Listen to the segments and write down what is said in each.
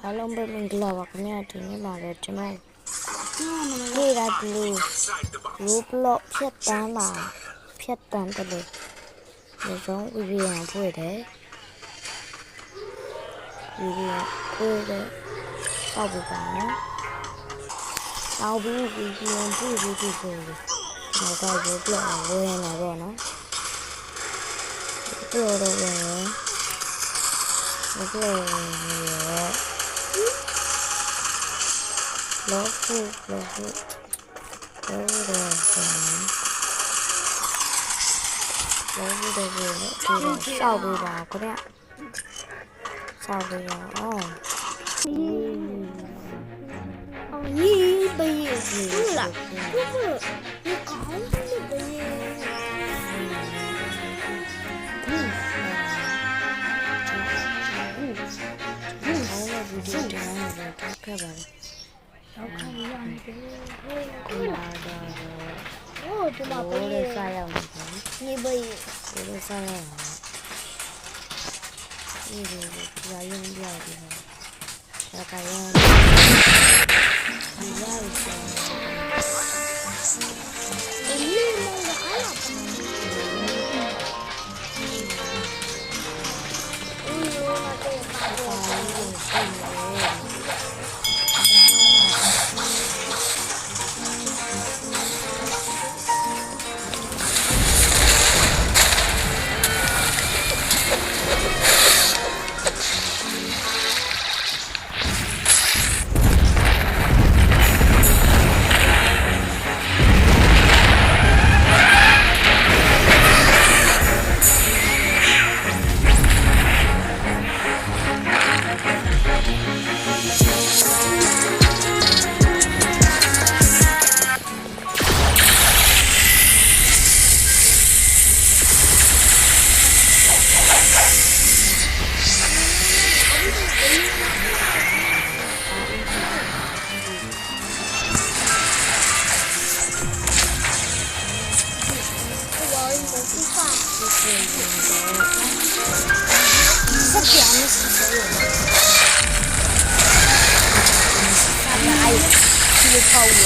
အားလုံးပဲမင်္ဂလာပါခင်ဗျာဒီနေ့မှာလည်းကျွန်တော်ဒီရာဘလူးRoblox ဖြတ်တန်းတယ်လို့ဒီဆုံးဗီဒီယိုဖွင့်တယ်ဗီဒီယိုဖွင့်တယ်တောက်ပြပါနော်တောက်ပြီးဗီဒီယိုဖွင့်ပြီးဆိုလို့တော့Robloxဝင်လာတော့နော်တော့ဝင်Robloxလောခုတော့စောက်ပေးပါခင်ဗျစောက်ပေးပါนี่ไปนี่ล่ะนี่อ๋อนี่ไปခဲ့ပါတော့ခါရရတယ်ကိုလာတော့โอ้ဒီမှာပဲစားရအောင်နေပဲဒီစားရအောင်ဒီရာယုံပြရတယ်ဒါကရောဒီရည်ဒီလေးမလာလာဆက်ပြမယ်ဆိုတော့အဲ့ဒီပေါ့ရ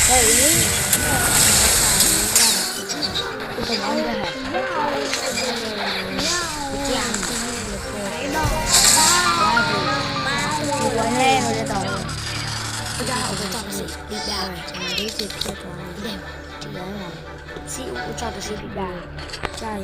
ဟဲ့ဒီကတော့ဘာလဲวันแรกเราจะต่อ不知道我照的是比较理解这个点，这样啊，是我照的是比较这样。